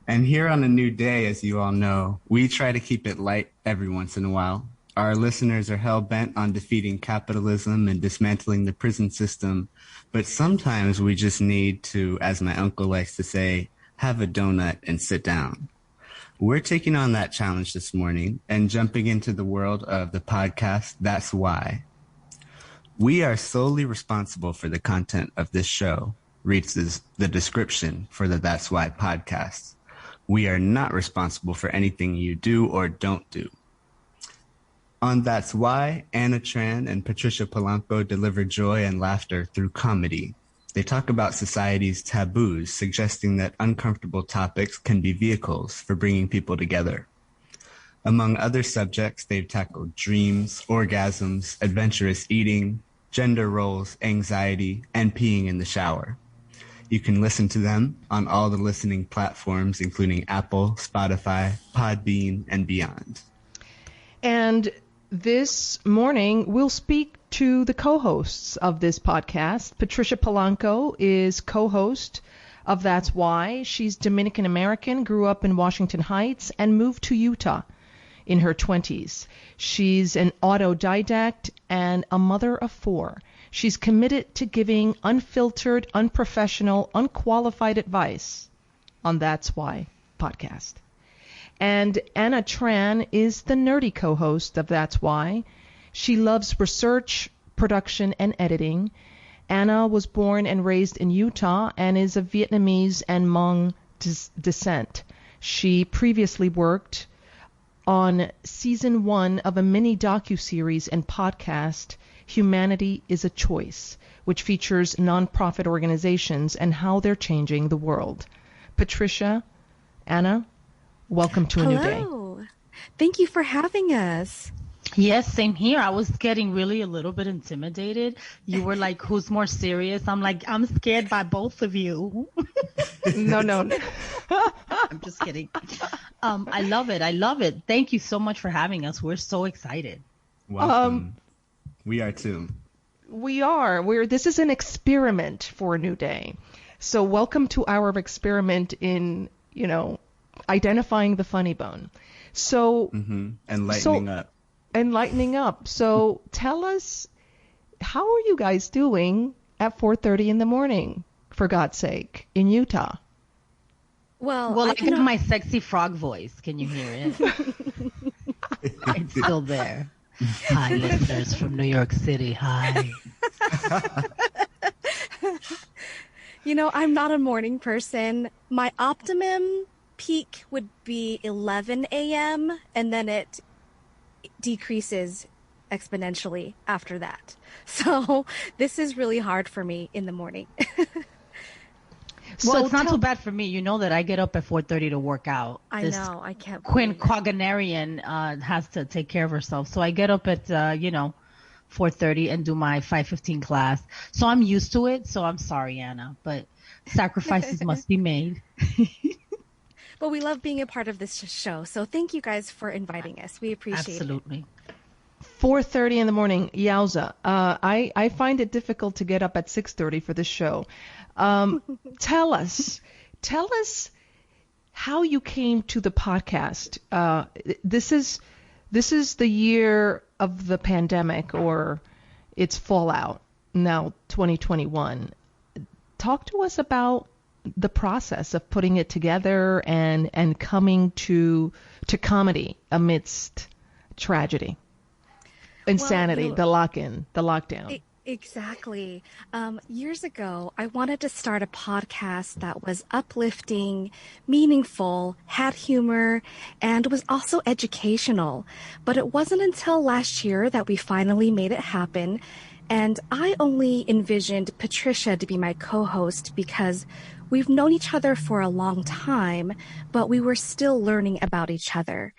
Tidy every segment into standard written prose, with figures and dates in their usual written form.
And here on A New Day, as you all know, we try to keep it light every once in a while. Our listeners are hell-bent on defeating capitalism and dismantling the prison system, but sometimes we just need to, as my uncle likes to say, have a donut and sit down. We're taking on that challenge this morning and jumping into the world of the podcast, That's Why. We are solely responsible for the content of this show, reads the description for the That's Why podcast. We are not responsible for anything you do or don't do. On That's Why, Anna Tran and Patricia Polanco deliver joy and laughter through comedy. They talk about society's taboos, suggesting that uncomfortable topics can be vehicles for bringing people together. Among other subjects, they've tackled dreams, orgasms, adventurous eating, gender roles, anxiety, and peeing in the shower. You can listen to them on all the listening platforms, including Apple, Spotify, Podbean, and beyond. And this morning, we'll speak to the co-hosts of this podcast. Patricia Polanco is co-host of That's Why. She's Dominican-American, grew up in Washington Heights, and moved to Utah in her 20s. She's an autodidact and a mother of 4. She's committed to giving unfiltered, unprofessional, unqualified advice on That's Why podcast. And Anna Tran is the nerdy co-host of That's Why. She loves research, production, and editing. Anna was born and raised in Utah and is of Vietnamese and Hmong descent. She previously worked on season 1 of a mini docuseries and podcast, Humanity is a Choice, which features nonprofit organizations and how they're changing the world. Patricia, Anna, welcome to A New Day. Hello. Thank you for having us. Yes, same here. I was getting really a little bit intimidated. You were like, who's more serious? I'm like, I'm scared by both of you. No. I'm just kidding. I love it. I love it. Thank you so much for having us. We're so excited. Welcome. We are too. We are. This is an experiment for A New Day. So welcome to our experiment in, identifying the funny bone. So and lightening up. And lightening up. So tell us, how are you guys doing at 4:30 in the morning, for God's sake, in Utah? Well, I got my sexy frog voice. Can you hear it? It's still there. Hi, listeners from New York City. Hi. I'm not a morning person. My optimum peak would be 11 a.m. and then it decreases exponentially after that. So this is really hard for me in the morning. Well, it's not too bad for me. You know that I get up at 4:30 to work out. I know. I can't. Quinquagenarian has to take care of herself. So I get up at, 4:30 and do my 5:15 class. So I'm used to it. So I'm sorry, Anna, but sacrifices must be made. But we love being a part of this show. So thank you guys for inviting us. We appreciate it. Absolutely. 4:30 in the morning, yowza. I find it difficult to get up at 6:30 for this show. Tell us how you came to the podcast. This is the year of the pandemic, or its fallout, now 2021. Talk to us about the process of putting it together and coming to comedy amidst tragedy, insanity, the lockdown. Exactly. Years ago, I wanted to start a podcast that was uplifting, meaningful, had humor, and was also educational. But it wasn't until last year that we finally made it happen. And I only envisioned Patricia to be my co-host because we've known each other for a long time, but we were still learning about each other.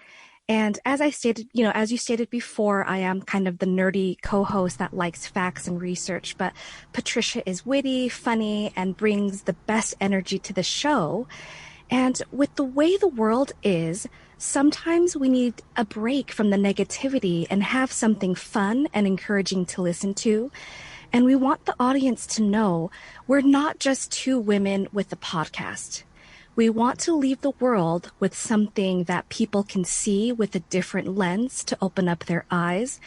And as I stated, as you stated before, I am kind of the nerdy co-host that likes facts and research, but Patricia is witty, funny, and brings the best energy to the show. And with the way the world is, sometimes we need a break from the negativity and have something fun and encouraging to listen to. And we want the audience to know we're not just two women with a podcast. We want to leave the world with something that people can see with a different lens to open up their eyes.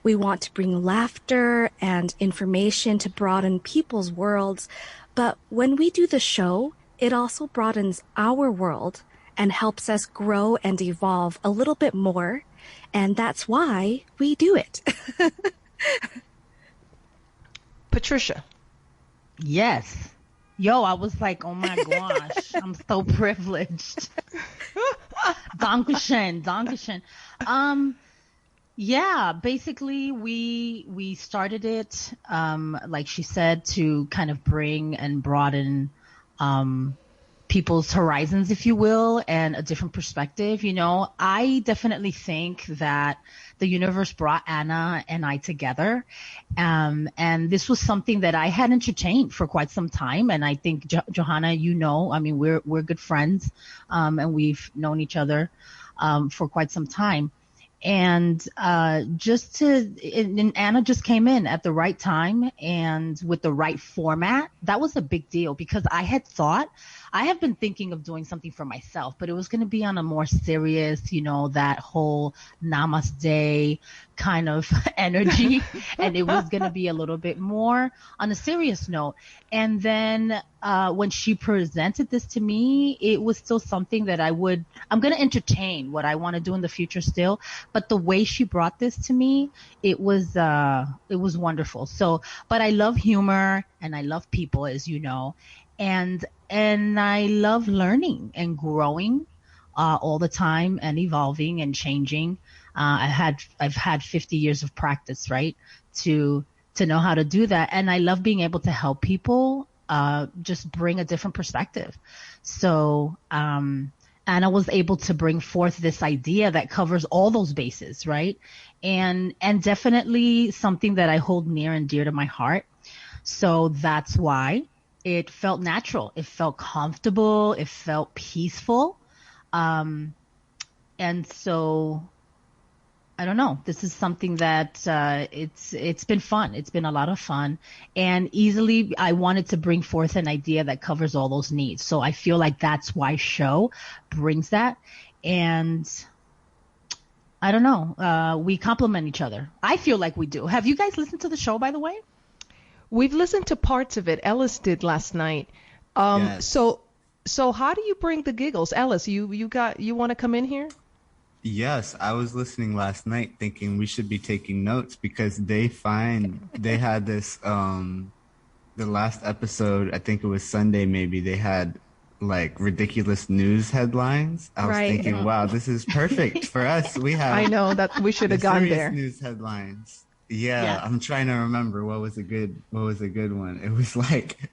We want to bring laughter and information to broaden people's worlds. But when we do the show, it also broadens our world and helps us grow and evolve a little bit more. And that's why we do it. Patricia. Yes. Yo, I was like, oh my gosh, I'm so privileged. Dankeschön, Dankeschön. Yeah, basically we started it, like she said, to kind of bring and broaden, people's horizons, if you will, and a different perspective. You know, I definitely think that the universe brought Anna and I together. And this was something that I had entertained for quite some time. And I think, Johanna, you know, I mean, we're good friends, and we've known each other, for quite some time. And Anna just came in at the right time and with the right format. That was a big deal because I have been thinking of doing something for myself, but it was going to be on a more serious, you know, that whole namaste kind of energy. And it was going to be a little bit more on a serious note. And then when she presented this to me, it was still something that I'm going to entertain what I want to do in the future still. But the way she brought this to me, it was wonderful. So, but I love humor and I love people, as you know. And I love learning and growing all the time and evolving and changing. I've had 50 years of practice, right, to know how to do that. And I love being able to help people just bring a different perspective. So Anna was able to bring forth this idea that covers all those bases, right? And definitely something that I hold near and dear to my heart. So that's why it felt natural. It felt comfortable. It felt peaceful. And so I don't know. This is something that it's been fun. It's been a lot of fun. And easily I wanted to bring forth an idea that covers all those needs. So I feel like that's why show brings that. And I don't know. We complement each other. I feel like we do. Have you guys listened to the show, by the way? We've listened to parts of it. Ellis did last night. Yes. So how do you bring the giggles? Ellis, you want to come in here? Yes, I was listening last night thinking we should be taking notes because they had this, the last episode, I think it was Sunday maybe, they had like ridiculous news headlines. I was thinking, wow, this is perfect for us. We have I know that we should have gone there. News headlines. Yeah, I'm trying to remember what was a good one. It was like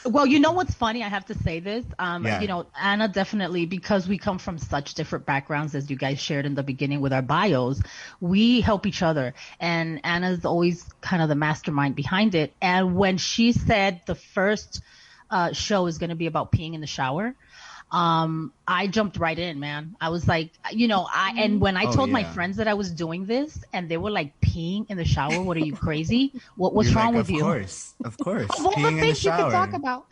Well, you know what's funny? I have to say this. Yeah. You know, Anna definitely, because we come from such different backgrounds, as you guys shared in the beginning with our bios, we help each other. And Anna's always kind of the mastermind behind it. And when she said the first show is going to be about peeing in the shower, I jumped right in, man. I was like, you know, and when I told my friends that I was doing this and they were like, peeing in the shower, what are you, crazy? What's You're wrong like, with you? Of course. Well, Peeing the in the things you shower. can talk about.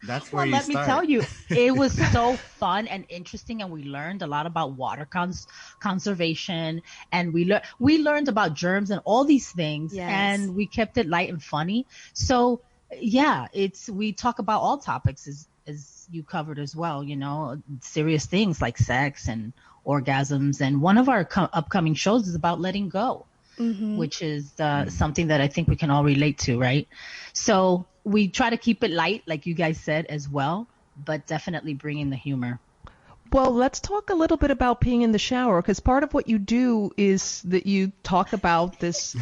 That's where Well, you let start. me tell you, it was so fun and interesting, and we learned a lot about water conservation, and we learned about germs and all these things, and we kept it light and funny. So yeah, we talk about all topics as you covered as well, you know, serious things like sex and orgasms. And one of our upcoming shows is about letting go, which is something that I think we can all relate to, right? So we try to keep it light, like you guys said as well, but definitely bring in the humor. Well, let's talk a little bit about peeing in the shower, because part of what you do is that you talk about this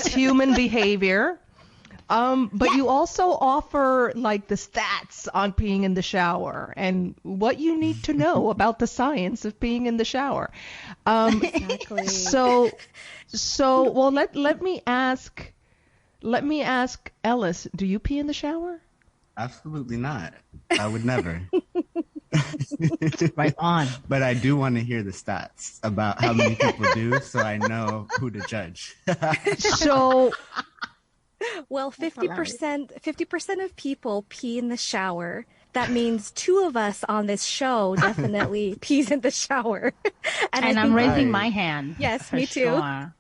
human behavior. But you also offer like the stats on peeing in the shower and what you need to know about the science of peeing in the shower. Exactly. So well, let me ask Ellis, do you pee in the shower? Absolutely not. I would never. Right on. But I do want to hear the stats about how many people do, so I know who to judge. So. Well, 50% of people pee in the shower that means two of us on this show definitely pees in the shower. And I'm raising my hand. Yes, me too. Sure.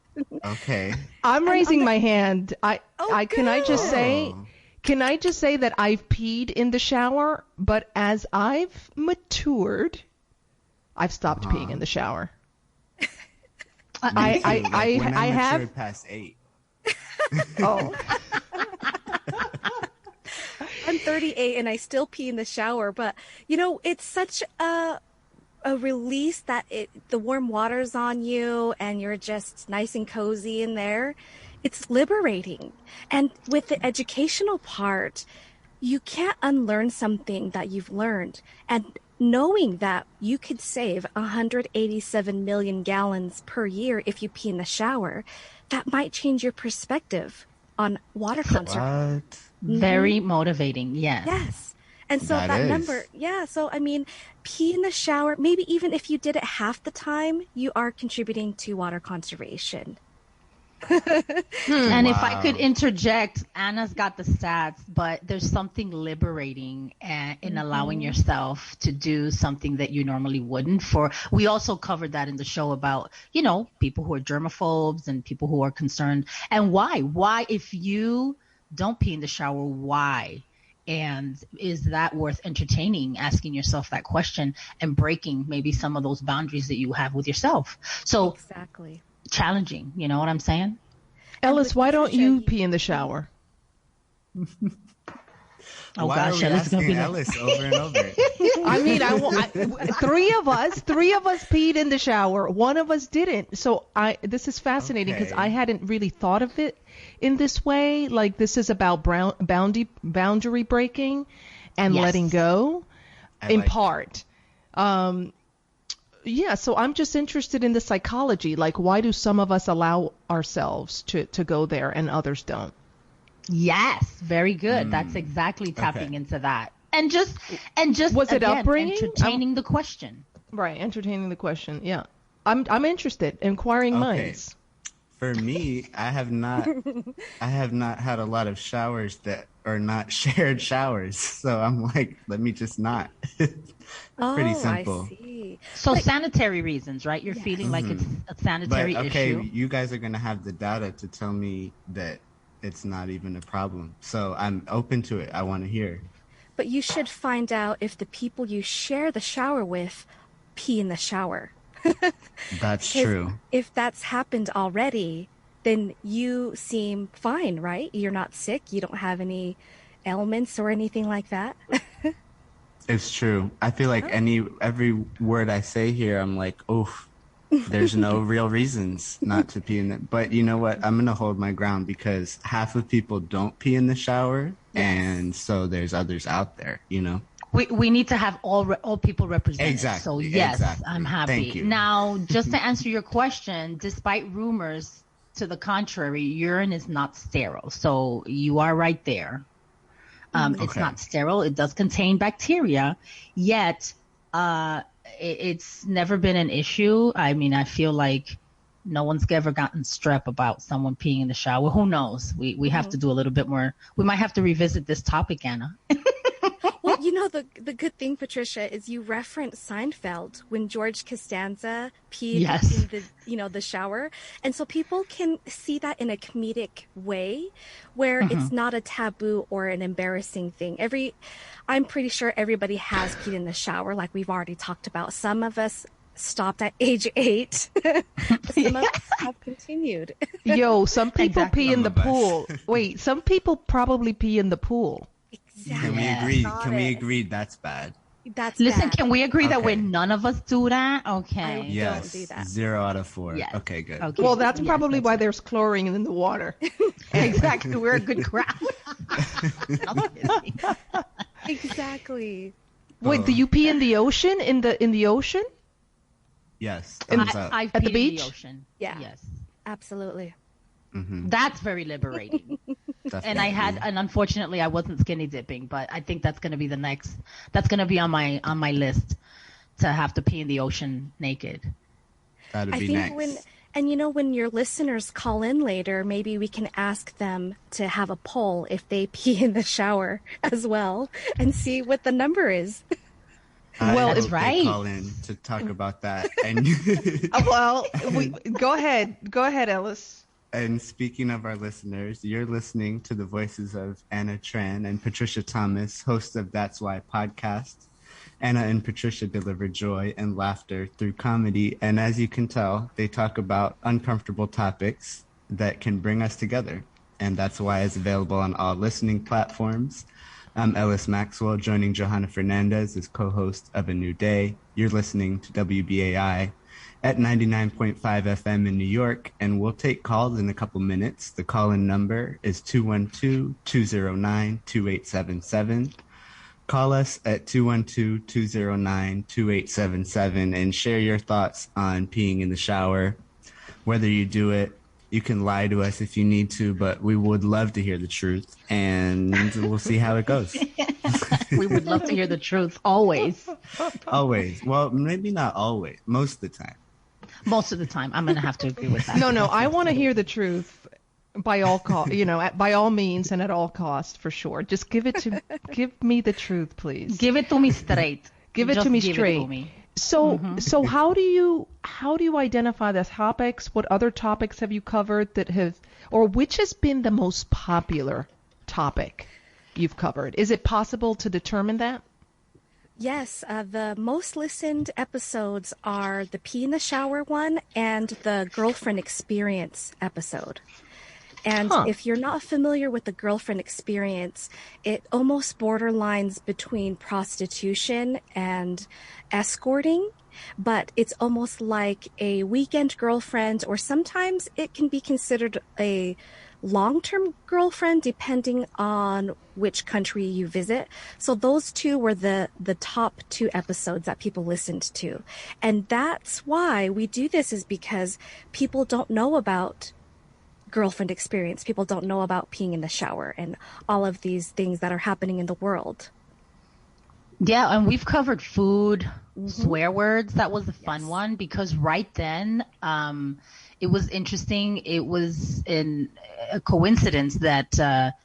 Okay. I'm raising my hand. Can I just say that I've peed in the shower, but as I've matured, I've stopped peeing in the shower. When I matured past 8. Oh. I'm 38 and I still pee in the shower, but it's such a release that the warm water's on you and you're just nice and cozy in there. It's liberating. And with the educational part, you can't unlearn something that you've learned. And knowing that you could save 187 million gallons per year if you pee in the shower, that might change your perspective on water conservation. Very motivating, yes. Yes. And so that number, so I mean, pee in the shower, maybe even if you did it half the time, you are contributing to water conservation. And if I could interject, Anna's got the stats, but there's something liberating in allowing yourself to do something that you normally wouldn't. We also covered that in the show about, people who are germaphobes and people who are concerned. And why, if you don't pee in the shower, why? And is that worth entertaining, asking yourself that question and breaking maybe some of those boundaries that you have with yourself? So exactly. Challenging, you know what I'm saying? Ellis, why don't you pee in the shower? Why are we asking Ellis over and over? I mean, three of us peed in the shower. One of us didn't. So this is fascinating because I hadn't really thought of it in this way. Like this is about boundary breaking and letting go, in part. Yeah, so I'm just interested in the psychology. Like, why do some of us allow ourselves to go there and others don't? Yes, very good. That's exactly tapping into that. And just was it again, upbringing? Entertaining the question. Right, entertaining the question. Yeah, I'm interested. Inquiring minds. For me, I have not had a lot of showers that are not shared showers. So I'm like, let me just not. Pretty simple. I see. So sanitary reasons, right? You're feeling like it's a sanitary issue. You guys are going to have the data to tell me that it's not even a problem. So I'm open to it. I want to hear. But you should find out if the people you share the shower with pee in the shower. That's true. If that's happened already, then you seem fine, right? You're not sick. You don't have any ailments or anything like that. It's true. I feel like every word I say here, I'm like, oof, there's no real reasons not to pee in it. But you know what? I'm going to hold my ground because half of people don't pee in the shower. Yes. And so there's others out there, We need to have all people represented. Exactly. So yes, exactly. I'm happy. Thank you. Now, just to answer your question, despite rumors to the contrary, urine is not sterile. So you are right there. It's not sterile. It does contain bacteria, yet it's never been an issue. I mean, I feel like no one's ever gotten strep about someone peeing in the shower. Who knows? We have to do a little bit more. We might have to revisit this topic, Anna. Well, the good thing, Patricia, is you referenced Seinfeld when George Costanza peed in the shower. And so people can see that in a comedic way where it's not a taboo or an embarrassing thing. I'm pretty sure everybody has peed in the shower, like we've already talked about. Some of us stopped at age 8. Some of us have continued. Some people pee in the pool. Wait, some people probably pee in the pool. Exactly. Can we agree that's bad? Listen, can we agree that none of us do that? Okay. Yes. Don't do that. 0 out of 4. Yes. Okay, good. Okay. Well, that's probably why there's chlorine in the water. Exactly. We're a good crowd. Exactly. Wait, do you pee in the ocean? In the ocean? Yes. I've at the peed beach? in the ocean. Yeah. Yes. Absolutely. Mm-hmm. That's very liberating. And unfortunately I wasn't skinny dipping, but I think that's going to be that's going to be on my list to have to pee in the ocean naked. That'd be nice. And when your listeners call in later, maybe we can ask them to have a poll if they pee in the shower as well and see what the number is. Well, that's they right. call in to talk about that. And Go ahead, Ellis. And speaking of our listeners, you're listening to the voices of Anna Tran and Patricia Thomas, hosts of That's Why podcast. Anna and Patricia deliver joy and laughter through comedy, and as you can tell, they talk about uncomfortable topics that can bring us together, and That's Why is available on all listening platforms. I'm Ellis Maxwell, joining Johanna Fernández as co-host of A New Day. You're listening to WBAI at 99.5 FM in New York, and we'll take calls in a couple minutes. The call-in number is 212-209-2877. Call us at 212-209-2877 and share your thoughts on peeing in the shower. Whether you do it, you can lie to us if you need to, but we would love to hear the truth, and we'll see how it goes. We would love to hear the truth, always. Always. Well, maybe not always. Most of the time. Most of the time. I'm going to have to agree with that. No, I want to hear the truth by all by all means and at all cost, for sure. Just give me the truth, please. Give it to me straight. Give it to me straight. So how do you identify the topics? What other topics have you covered or which has been the most popular topic you've covered? Is it possible to determine that? Yes, the most listened episodes are the pee in the shower one and the girlfriend experience episode. And if you're not familiar with the girlfriend experience, it almost borderlines between prostitution and escorting, but it's almost like a weekend girlfriend, or sometimes it can be considered a long-term girlfriend depending on which country you visit. So those two were the top two episodes that people listened to. And that's why we do this, is because people don't know about girlfriend experience. People don't know about peeing in the shower and all of these things that are happening in the world. Yeah, and we've covered food, swear words. That was a fun one, because right then it was interesting. It was a coincidence that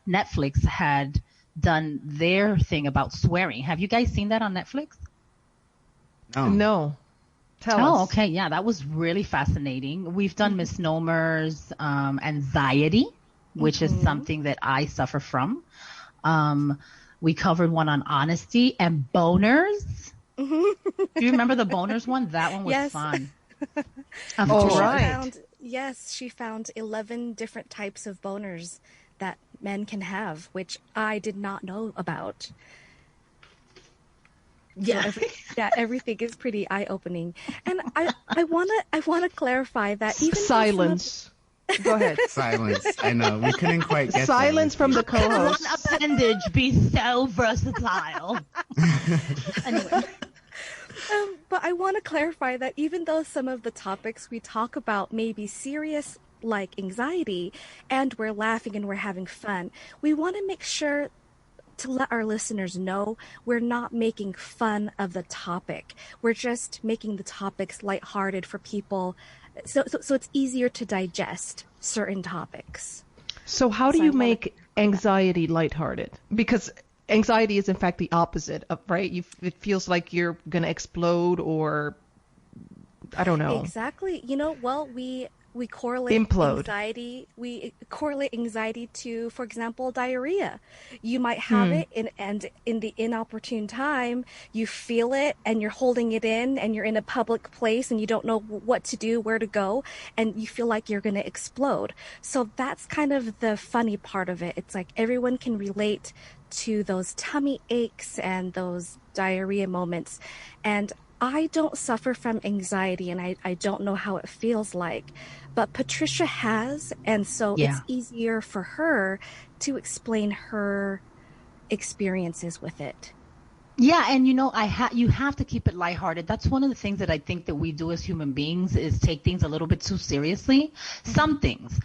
Netflix had done their thing about swearing. Have you guys seen that on Netflix? No. Tell us. Oh, okay. Yeah, that was really fascinating. We've done misnomers, anxiety, which is something that I suffer from. We covered one on honesty and boners. Do you remember the boners one? That one was fun. She found 11 different types of boners that men can have, which I did not know about. Yeah, everything is pretty eye-opening, and I wanna clarify that even silence. Go ahead. Silence. I know we couldn't quite get silence from the co-host. One appendage be so versatile. Anyway. But I want to clarify that even though some of the topics we talk about may be serious, like anxiety, and we're laughing and we're having fun, we want to make sure to let our listeners know we're not making fun of the topic. We're just making the topics lighthearted for people, so it's easier to digest certain topics. So how do you make anxiety lighthearted? Because anxiety is in fact the opposite of, right? It feels like you're going to explode, or I don't know. Exactly. We correlate anxiety. We correlate anxiety to, for example, diarrhea. You might have it, and in the inopportune time, you feel it, and you're holding it in, and you're in a public place, and you don't know what to do, where to go, and you feel like you're going to explode. So that's kind of the funny part of it. It's like everyone can relate to those tummy aches and those diarrhea moments, and I don't suffer from anxiety, and I don't know how it feels like, but Patricia has, and so it's easier for her to explain her experiences with it. Yeah, and you have to keep it lighthearted. That's one of the things that I think that we do as human beings is take things a little bit too seriously. Some things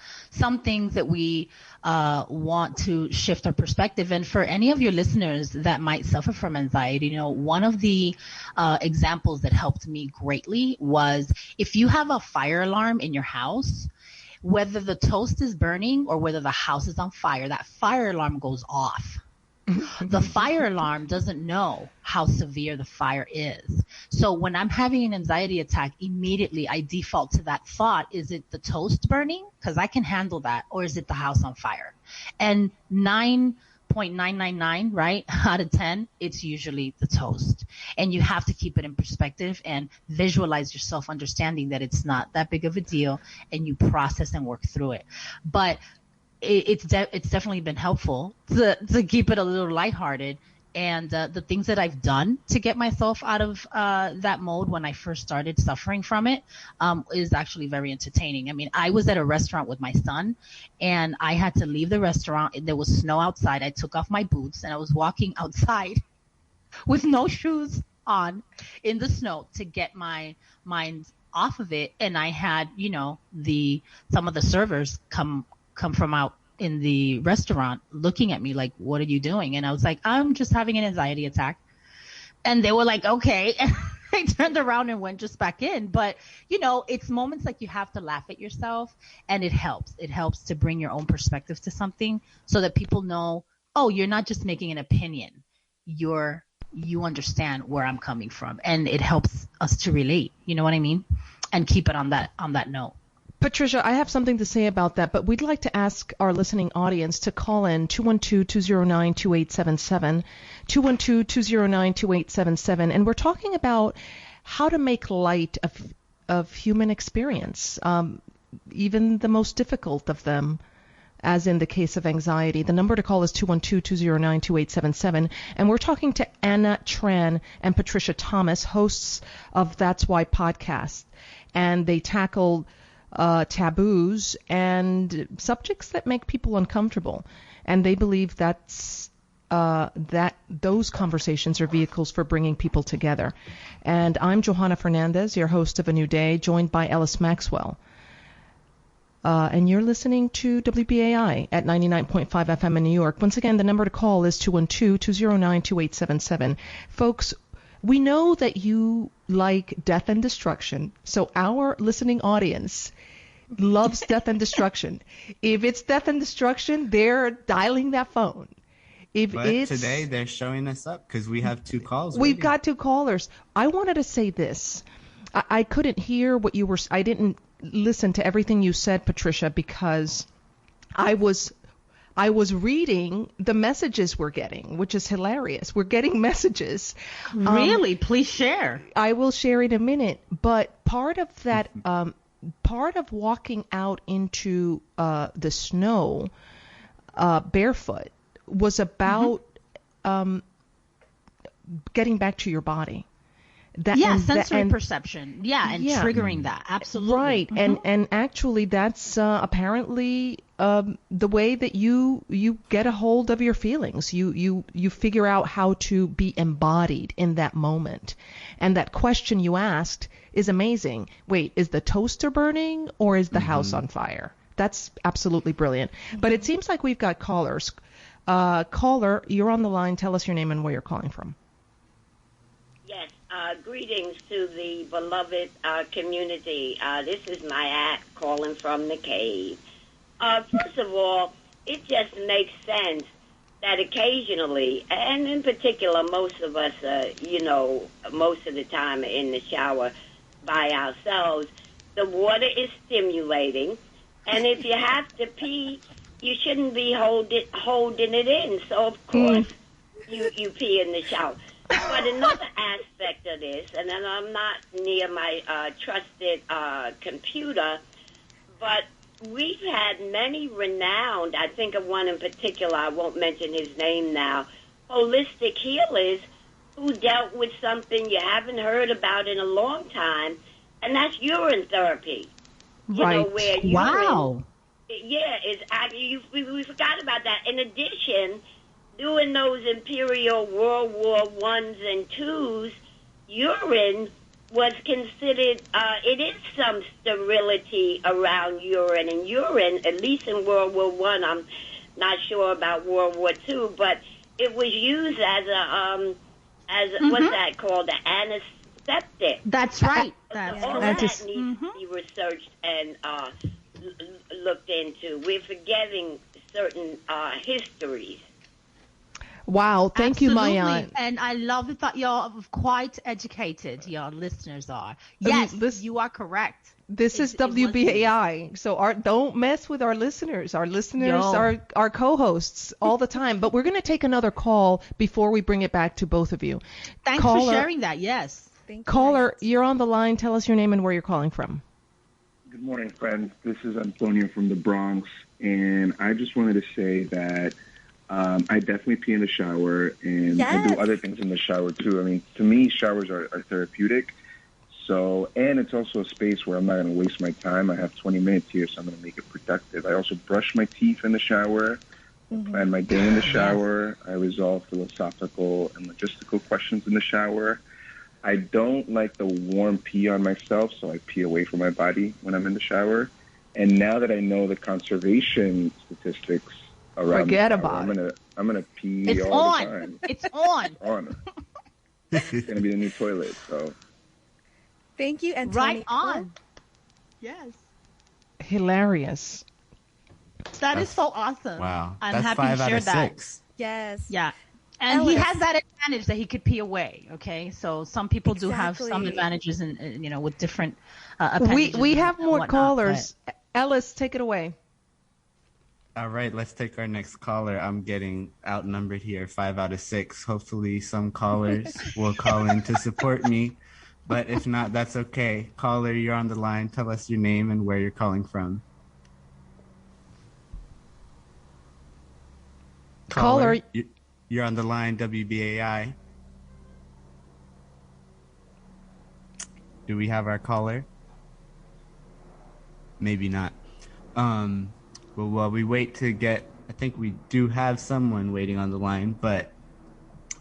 that we want to shift our perspective. And for any of your listeners that might suffer from anxiety, one of the examples that helped me greatly was if you have a fire alarm in your house, whether the toast is burning or whether the house is on fire, that fire alarm goes off. The fire alarm doesn't know how severe the fire is. So when I'm having an anxiety attack, immediately I default to that thought. Is it the toast burning? Because I can handle that. Or is it the house on fire? And 9.999, right, out of 10, it's usually the toast. And you have to keep it in perspective and visualize yourself understanding that it's not that big of a deal, and you process and work through it. But it's definitely been helpful to keep it a little lighthearted. And the things that I've done to get myself out of that mode when I first started suffering from it is actually very entertaining. I mean, I was at a restaurant with my son, and I had to leave the restaurant. There was snow outside. I took off my boots, and I was walking outside with no shoes on in the snow to get my mind off of it. And I had, some of the servers come from out in the restaurant looking at me like, what are you doing? And I was like, I'm just having an anxiety attack. And they were like, okay. And I turned around and went just back in. But, it's moments like you have to laugh at yourself, and it helps. It helps to bring your own perspective to something so that people know, oh, you're not just making an opinion. You understand where I'm coming from, and it helps us to relate. You know what I mean? And keep it on that note. Patricia, I have something to say about that, but we'd like to ask our listening audience to call in 212-209-2877, 212-209-2877, and we're talking about how to make light of human experience, even the most difficult of them, as in the case of anxiety. The number to call is 212-209-2877, and we're talking to Anna Tran and Patricia Thomas, hosts of That's Why podcast, and they tackle taboos and subjects that make people uncomfortable, and they believe that those conversations are vehicles for bringing people together. And I'm Johanna Fernández, your host of A New Day, joined by Ellis Maxwell. And you're listening to WBAI at 99.5 FM in New York. Once again, the number to call is 212-209-2877. Folks, we know that you like death and destruction, so our listening audience loves death and destruction. If it's death and destruction, they're dialing that phone. But today they're showing us up because we have two calls. We've got two callers. I wanted to say this. I couldn't hear what you were. I didn't listen to everything you said, Patricia, because I was reading the messages we're getting, which is hilarious. We're getting messages. Really? Please share. I will share in a minute. But part of that, part of walking out into the snow barefoot was about getting back to your body. Sensory perception. And triggering that. Absolutely. Right. And actually that's apparently the way that you get a hold of your feelings. You figure out how to be embodied in that moment. And that question you asked is amazing. Wait, is the toaster burning or is the house on fire? That's absolutely brilliant. But it seems like we've got callers. Caller, you're on the line. Tell us your name and where you're calling from. Yes, greetings to the beloved community. This is my act calling from the cave. First of all, it just makes sense that occasionally, and in particular, most of us, most of the time are in the shower by ourselves, the water is stimulating, and if you have to pee, you shouldn't be holding it in. So, of course, you pee in the shower. But another aspect of this, and then I'm not near my trusted computer, but we've had many renowned, I think of one in particular, I won't mention his name now, holistic healers who dealt with something you haven't heard about in a long time, and that's urine therapy. Right. Where urine, wow. Yeah, we forgot about that. In addition, during those imperial World War Ones and Twos, urine was considered, it is some sterility around urine. And urine, at least in World War One, I'm not sure about World War Two, but it was used as a, what's that called, an anesthetic. That's right. All that needs to be researched and looked into. We're forgetting certain histories. Wow, thank you, Mayan. And I love the fact you're quite educated, your listeners are. Yes, you are correct. This is WBAI, so don't mess with our listeners. Our listeners are our co-hosts all the time. But we're going to take another call before we bring it back to both of you. Thanks for sharing that, yes. Caller, you're on the line. Tell us your name and where you're calling from. Good morning, friends. This is Antonio from the Bronx, and I just wanted to say that I definitely pee in the shower, and I do other things in the shower, too. I mean, to me, showers are therapeutic. So, and it's also a space where I'm not going to waste my time. I have 20 minutes here, so I'm going to make it productive. I also brush my teeth in the shower, plan my day in the shower. I resolve philosophical and logistical questions in the shower. I don't like the warm pee on myself, so I pee away from my body when I'm in the shower. And now that I know the conservation statistics around Forget the shower, about it. I'm gonna pee all the time. It's on. It's on. It's gonna be the new toilet. So. Thank you, Antonio. Right on. Yes. Hilarious. That is so awesome. Wow. I'm That's happy 5 to out share of that. 6. Yes. Yeah. And Ellis. he has that advantage that he could pee away. Okay, so some people do have some advantages, in with different appendages. We have more whatnot, callers. Ellis, take it away. All right, let's take our next caller. I'm getting outnumbered here, 5 out of 6. Hopefully some callers will call in to support me. But if not, that's okay. Caller, you're on the line. Tell us your name and where you're calling from. Caller. You're on the line, WBAI. Do we have our caller? Maybe not. Well, while we wait to get, I think we do have someone waiting on the line, but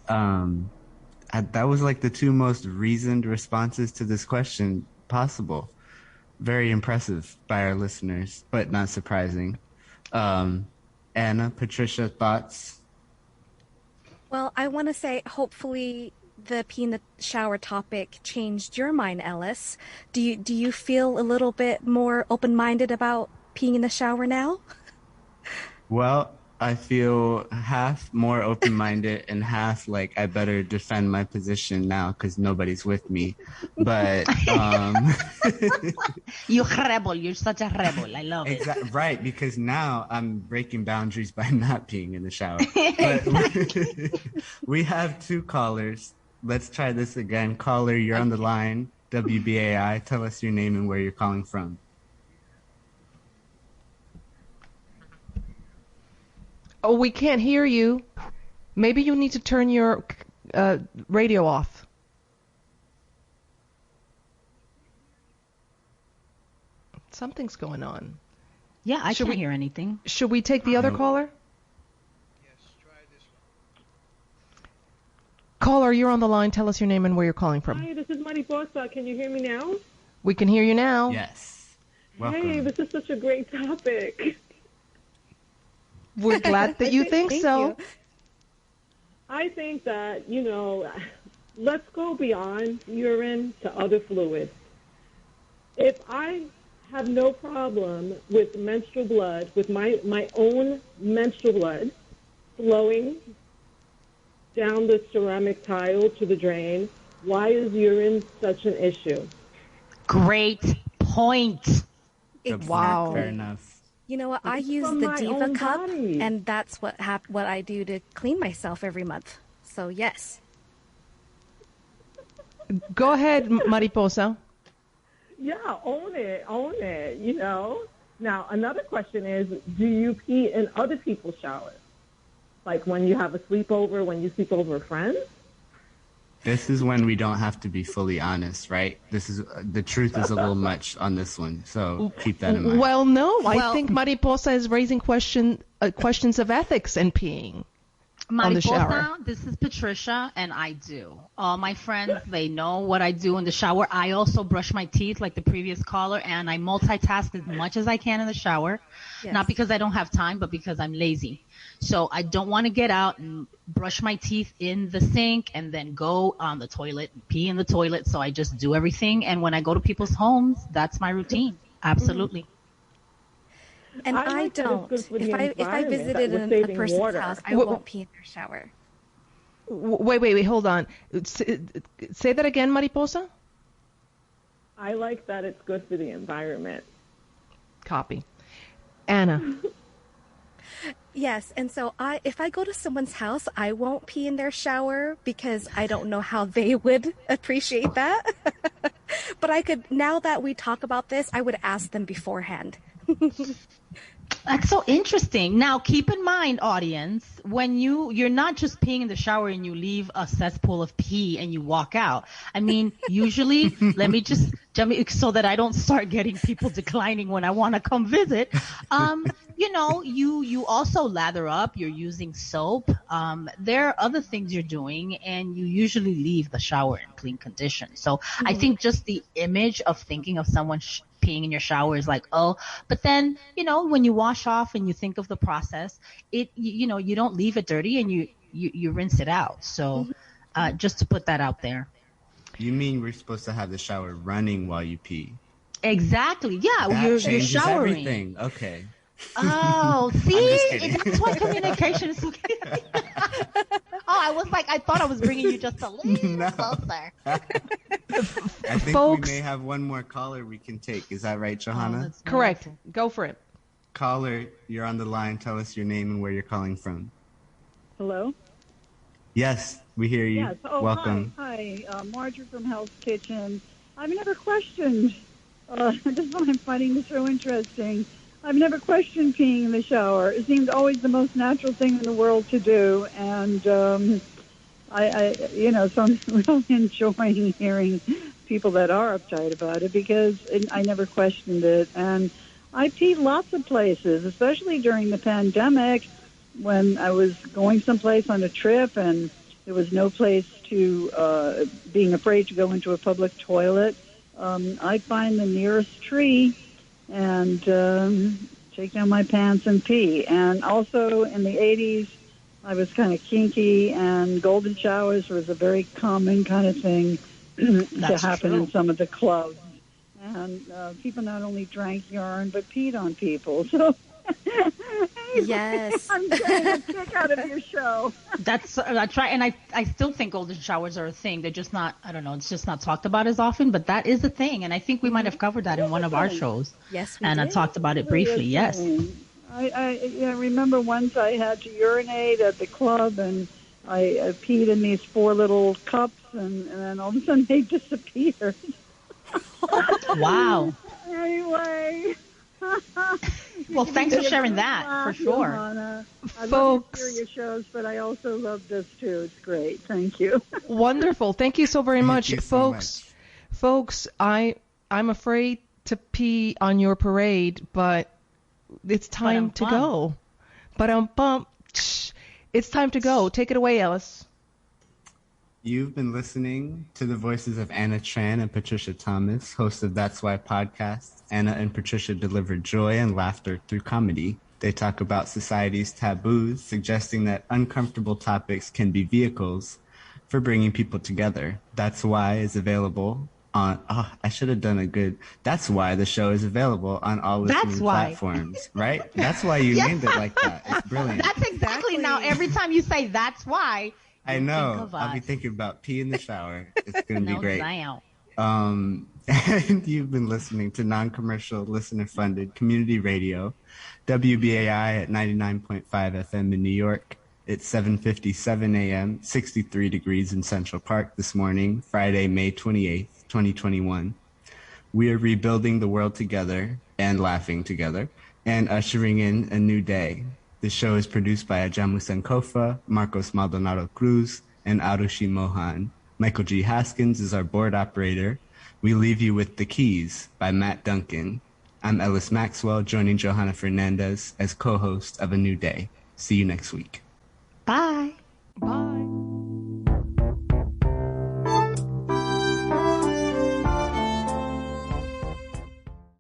that was like the 2 most reasoned responses to this question possible. Very impressive by our listeners, but not surprising. Anna, Patricia, thoughts? Well, I want to say hopefully the pee in the shower topic changed your mind, Ellis. Do you feel a little bit more open-minded about peeing in the shower now? Well, I feel half more open-minded and half like I better defend my position now because nobody's with me. But you rebel. You're such a rebel. I love it. Right, because now I'm breaking boundaries by not peeing in the shower. But we have 2 callers. Let's try this again. Caller, you're on the line. WBAI. Tell us your name and where you're calling from. Oh, we can't hear you. Maybe you need to turn your radio off. Something's going on. Yeah, I can't hear anything. Should we take the other caller? Yes, try this one. Caller, you're on the line. Tell us your name and where you're calling from. Hi, this is Mariposa. Can you hear me now? We can hear you now. Yes. Welcome. Hey, this is such a great topic. We're glad that you think so. You. I think that, let's go beyond urine to other fluids. If I have no problem with menstrual blood, with my own menstrual blood flowing down the ceramic tile to the drain, why is urine such an issue? Great point. Wow. Fair enough. You know what? I use from the my Diva own cup, body. and that's what I do to clean myself every month. So yes. Go ahead, Mariposa. Yeah, own it, Now, another question is, do you pee in other people's showers? Like when you have a sleepover, when you sleep over with friends? This is when we don't have to be fully honest, right? This is the truth is a little much on this one, so keep that in mind. Well, no, I think Mariposa is raising questions of ethics and peeing. on the shower? Mariposa, this is Patricia, and I do. All my friends, they know what I do in the shower. I also brush my teeth like the previous caller, and I multitask as much as I can in the shower. Yes. Not because I don't have time, but because I'm lazy. So I don't want to get out and brush my teeth in the sink and then go on the toilet and pee in the toilet. So I just do everything. And when I go to people's homes, that's my routine. Absolutely. And I don't. If I visited a person's house, I won't pee in their shower. Wait, hold on. Say that again, Mariposa? I like that it's good for the environment. Copy. Anna. Yes, and so if I go to someone's house, I won't pee in their shower because I don't know how they would appreciate that. But I could, now that we talk about this, I would ask them beforehand. That's so interesting. Now, keep in mind, audience, when you're not just peeing in the shower and you leave a cesspool of pee and you walk out. I mean, usually, let me just jump so that I don't start getting people declining when I want to come visit. You also lather up. You're using soap. There are other things you're doing, and you usually leave the shower in clean condition. So I think just the image of thinking of someone peeing in your shower is like, oh, but then, when you wash off and you think of the process, you don't leave it dirty and you rinse it out. So just to put that out there. You mean we're supposed to have the shower running while you pee? Exactly. Yeah, That you're changes showering. everything. Okay. Oh, see, that's why communication is so key. I was like, I thought I was bringing you just a little closer. I think Folks, we may have one more caller we can take. Is that right, Johanna? Correct. Go for it. Caller, you're on the line. Tell us your name and where you're calling from. Hello? Yes, we hear you. Yes. Oh, welcome. Hi. Marjorie from Hell's Kitchen. I've never questioned. This one I'm finding so interesting. I've never questioned peeing in the shower. It seems always the most natural thing in the world to do, and so I'm really enjoying hearing people that are uptight about it because I never questioned it. And I peed lots of places, especially during the pandemic when I was going someplace on a trip and there was no place to, being afraid to go into a public toilet. I'd find the nearest tree and take down my pants and pee. And also in the 80s, I was kind of kinky, and golden showers was a very common kind of thing to happen in some of the clubs. And people not only drank urine, but peed on people. So yes. I'm getting a kick out of your show. That's right, and I still think golden showers are a thing. They're just not, I don't know, it's just not talked about as often, but that is a thing, and I think we might have covered that in one of our shows. Yes, we and did. I talked about it briefly. Yes. I remember once I had to urinate at the club, and I peed in these 4 little cups, and then all of a sudden they disappeared. Wow. Anyway. Well, thanks for sharing that, for sure. Johanna. I Folks. love to hear your shows, but I also love this too. It's great. Thank you. Wonderful. Thank you so very much. you so much. Folks, I'm afraid to pee on your parade, but it's time to go. It's time to go. Take it away, Ellis. You've been listening to the voices of Anna Tran and Patricia Thomas, hosts of That's Why podcast. Anna and Patricia deliver joy and laughter through comedy. They talk about society's taboos, suggesting that uncomfortable topics can be vehicles for bringing people together. That's Why is available on... I should have done a good... That's why the show is available on all listening platforms, right? That's why you named it like that. It's brilliant. That's exactly. Now, every time you say that's why... I know. I'll be thinking about pee in the shower. It's going to be great. And you've been listening to non-commercial, listener-funded community radio, WBAI at 99.5 FM in New York. It's 7:57 a.m., 63 degrees in Central Park this morning, Friday, May 28th, 2021. We are rebuilding the world together and laughing together and ushering in a new day. The show is produced by Ajamu Sankofa, Marcos Maldonado Cruz, and Arushi Mohan. Michael G. Haskins is our board operator. We leave you with The Keys by Matt Duncan. I'm Ellis Maxwell, joining Johanna Fernández as co-host of A New Day. See you next week. Bye. Bye.